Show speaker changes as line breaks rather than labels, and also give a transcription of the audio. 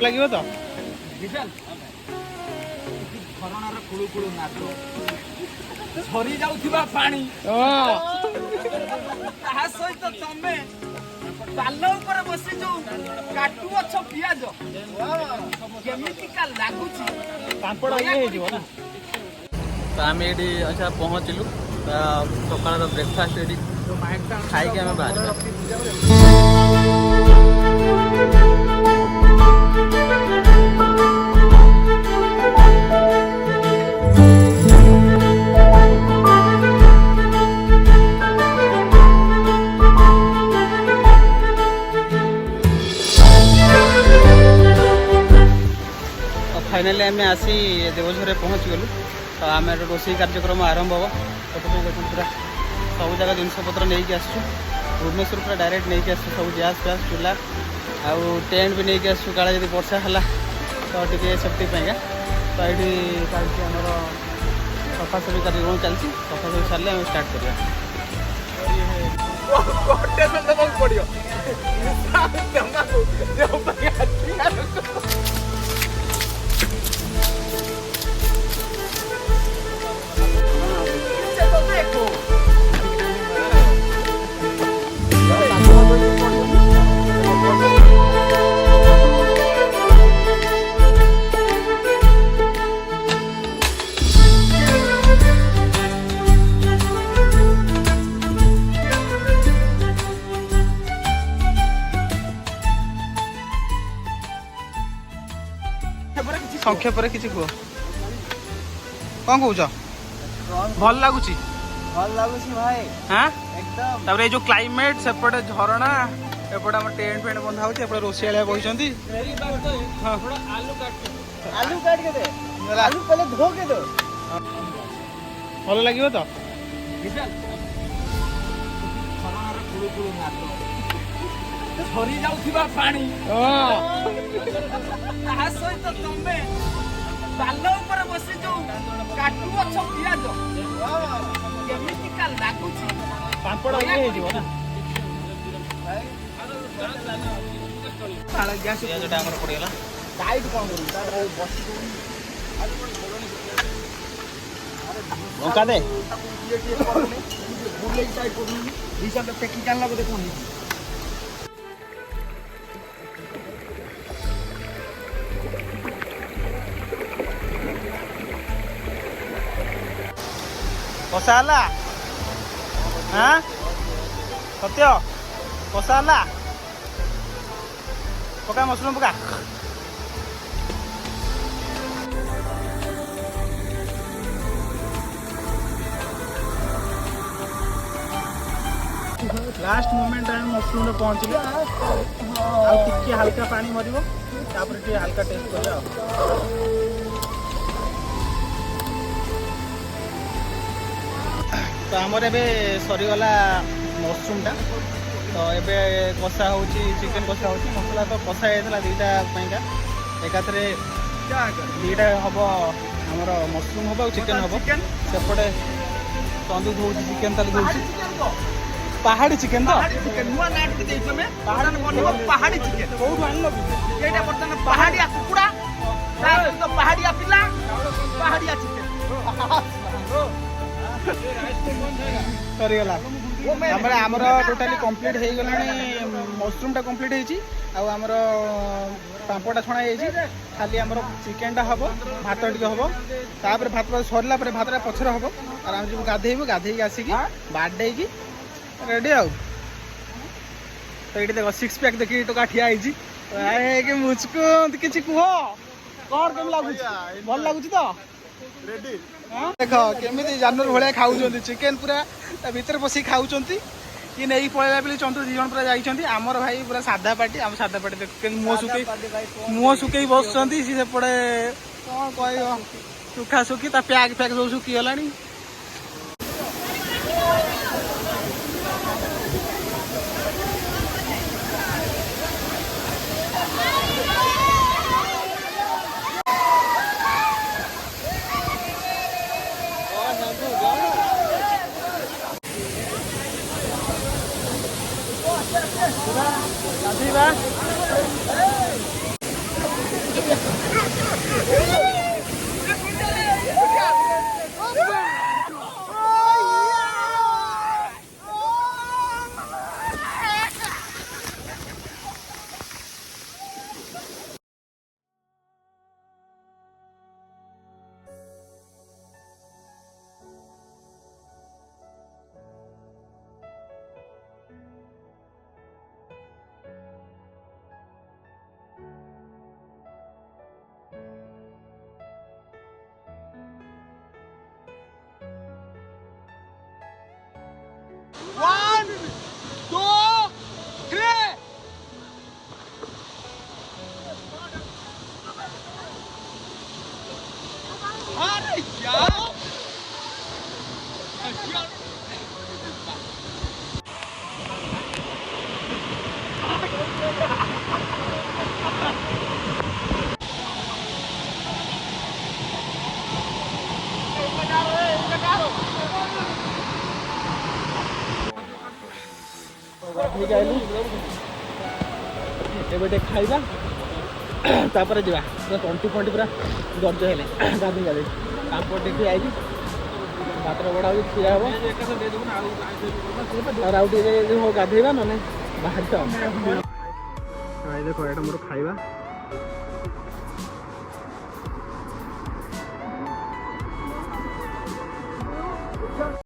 ଲାଗିବ ତ
ଝରଣାର କୁଳୁ କୁଳୁ ନାଦ ଝରି ଯାଉଥିବା ପାଣି ତାହା ସହିତ ତମେ ପାଲ ଉପରେ ବସି ଯୋଉ କାଟୁଅଛ ପିଆଜ କେମିତିକା ଲାଗୁଛି
ପାମ୍ପଡ଼ ଇଏ ହେଇଯିବ ନା। ତ ଆମେ ଏଠି ଆଚ୍ଛା ପହଞ୍ଚିଲୁ ସକାଳର ବ୍ରେକଫାଷ୍ଟ ଏଠି ଖାଇକି ଆମେ ବାହାରିବା। फाइनाली आम आसी देवझर पहुँचीगलु। तो आम रोषे कार्यक्रम आरंभ हम देखते पूरा सब जगह जिनपतर नहीं कि आसु भुवनेश्वर पूरा डायरेक्ट नहीं कि आसु सब गैस फैस चूल्हा आउ टेंट भी नहीं कि आसु काले जब वर्षा है तो टी सेफ्टी पाइका। तो ये चलती आमर सफासफी कार्यक्रम चलती सफासफी सारे आम स्टार्ट करिया। संक्षेप किसी कह कौन कौच भल लगुच
भाई
हाँ
एकदम
तापर जो क्लाइमेट सेपटे झरणा एपटे आम टेंट फेंट बंधा हो रोषिया बही
आलू काट के दे आलू पहले धो के दो
भल लगे तो
झरी जाउथिबा पानी ताहा सहित तमे पाल ऊपर बसी जो काटुअछ पियाज केमितिका लागुची
पांपड़ इए हे जीव ना
ताला गैस
पियाजटा हमर पड़ीगला
टाइट कोन करू तार बसी
लंका दे
बुले टाइट करू हिसाब से टेक्निकल लागो देखो
कषा हाँ सत्य कषा पका मशरूम पका लास्ट मोमेंट आम मशरूम रे पहुँचले टिके हल्का पानी मरिबो तापर टिके हल्का टेस्ट करिया। तो आमर एबे सरीगला मशरूमटा तो एबे कषा हो चिकेन कषा हो मसला तो कषा होता दीटा एकाथरे दीटा हम आमर मशरूम हम चिकेन हम सेपटे तंदूर हो चिकेन ताली हो पहाड़ी चिकेन तो
पहाड़ी चिकेन
कौटू आन
एटा बर्तन पहाड़िया कुकुड़ा तो पहाड़िया पिला पहाड़िया चिकेन
सरीगला आमर टोटाली कम्प्लीट हो गला मशरूमटा कम्प्लीट होमर पांपड़ा छणा खाली आमर चिकेनटा हम भात टे हम तापर भात सरला भातटा पछर हम आराम से गाधेबू गाधे आसिक बाडे रेडी आउ तो ये देख सिक्स पैक देखिए टोका ठिया कि मुझको किसी कह कौन कम लगुच भल लगुच तो रेडी देख केमी जानवर भाया खाऊँ चिकेन पूरा भितर बसिक खाऊँ कि नहीं पलैला बोली चंद्र दी जन पूरा जाइए आमर भाई पूरा साधा पार्टी आम साधा पार्टी देख मुँह सुखई बसुँच सी सेपटे कौन कह सुखा सुखी प्याग फ्याग सब सुखीगला।
अरे यार
ठीक है ଏବେ ଟିକେ ଖାଇବା ତାପରେ ଯିବା ପୁରା ତଣ୍ଟି ଫଣ୍ଟି ପୁରା ଦର୍ଜ ହେଲେ ଗାଧୋଇ ଗାଧୋଇ ପାମ୍ପଡ଼ ଟିକେ ଆଇଛି ଭାତର ବଢ଼ା ହେଉଛି ଖିଆ ହେବ ଆଉ ଟିକେ ଗାଧୋଇବା ନହେଲେ ବାହାରିବା। ଦେଖ ଏଇଟା ମୋର ଖାଇବା